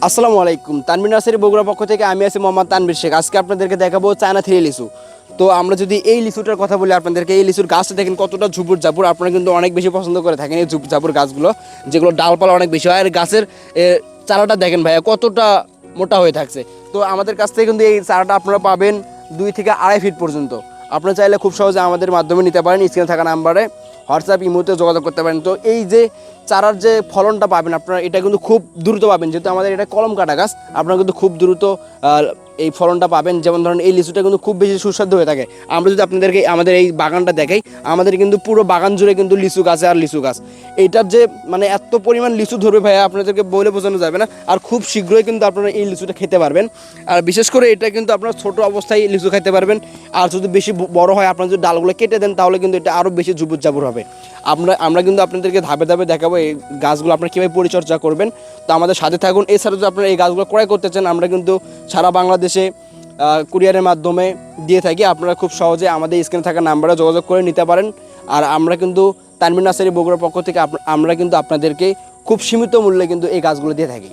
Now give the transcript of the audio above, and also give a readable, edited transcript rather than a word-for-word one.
আসসালামু আলাইকুম। তানভীর নার্সারি বগুড়ার পক্ষ থেকে আমি আছি মোহাম্মদ তানভীর শেখ। আজকে আপনাদেরকে দেখাবো চায়না থ্রি লিচু। তো আমরা যদি এই লিচুটার কথা বলি আপনাদেরকে, এই লিচুর গাছটা দেখেন কতটা ঝুপুর ঝাপুর। আপনারা কিন্তু অনেক বেশি পছন্দ করে থাকেন এই ঝুপুর ঝাপুর গাছগুলো, যেগুলো ডালপালা অনেক বেশি হয়। আর গাছের চারাটা দেখেন ভাইয়া কতটা মোটা হয়ে থাকছে। তো আমাদের কাছ থেকে কিন্তু এই চারাটা আপনারা পাবেন 2 থেকে 2.5 ফিট পর্যন্ত। আপনারা চাইলে খুব সহজে আমাদের মাধ্যমে নিতে পারেন। স্ক্রিনে থাকা নাম্বারে হোয়াটসঅ্যাপ ইমোতে যোগাযোগ করতে পারেন। তো এই যে চারার যে ফলনটা পাবেন আপনারা, এটা কিন্তু খুব দ্রুত পাবেন, যেহেতু আমাদের এটা কলম কাটা গাছ। আপনারা কিন্তু খুব দ্রুত এই ফলনটা পাবেন। যেমন ধরেন এই লিচুটা কিন্তু খুব বেশি সুস্বাদু হয়ে থাকে। আমরা যদি আপনাদেরকে আমাদের এই বাগানটা দেখাই, আমাদের কিন্তু পুরো বাগান জুড়ে কিন্তু লিচু গাছে আর লিচু গাছ। এইটার যে মানে এত পরিমাণ লিচু ধরবে ভাইয়া, আপনাদেরকে বলে বোঝানো যাবে না। আর খুব শীঘ্রই কিন্তু আপনারা এই লিচুটা খেতে পারবেন। আর বিশেষ করে এটা কিন্তু আপনারা ছোট অবস্থায় লিচু খেতে পারবেন। আর যদি বেশি বড় হয়, আপনারা যদি ডালগুলো কেটে দেন, তাহলে কিন্তু এটা আরও বেশি ঝুপুর ঝাপুর হবে। আমরা কিন্তু আপনাদেরকে ধাপে ধাপে দেখাবো এই গাছগুলো আপনারা কীভাবে পরিচর্যা করবেন। তো আমাদের সাথে থাকুন। এছাড়া যদি আপনারা এই গাছগুলো ক্রয় করতে চান, আমরা কিন্তু সারা বাংলাদেশে কুরিয়ারের মাধ্যমে দিয়ে থাকি। আপনারা খুব সহজে আমাদের স্ক্রিনে থাকা নাম্বারে যোগাযোগ করে নিতে পারেন। আর আমরা কিন্তু তানভীর নার্সারি বগুড়ার পক্ষ থেকে আমরা কিন্তু আপনাদেরকে খুব সীমিত মূল্যে কিন্তু এই গাছগুলো দিয়ে থাকি।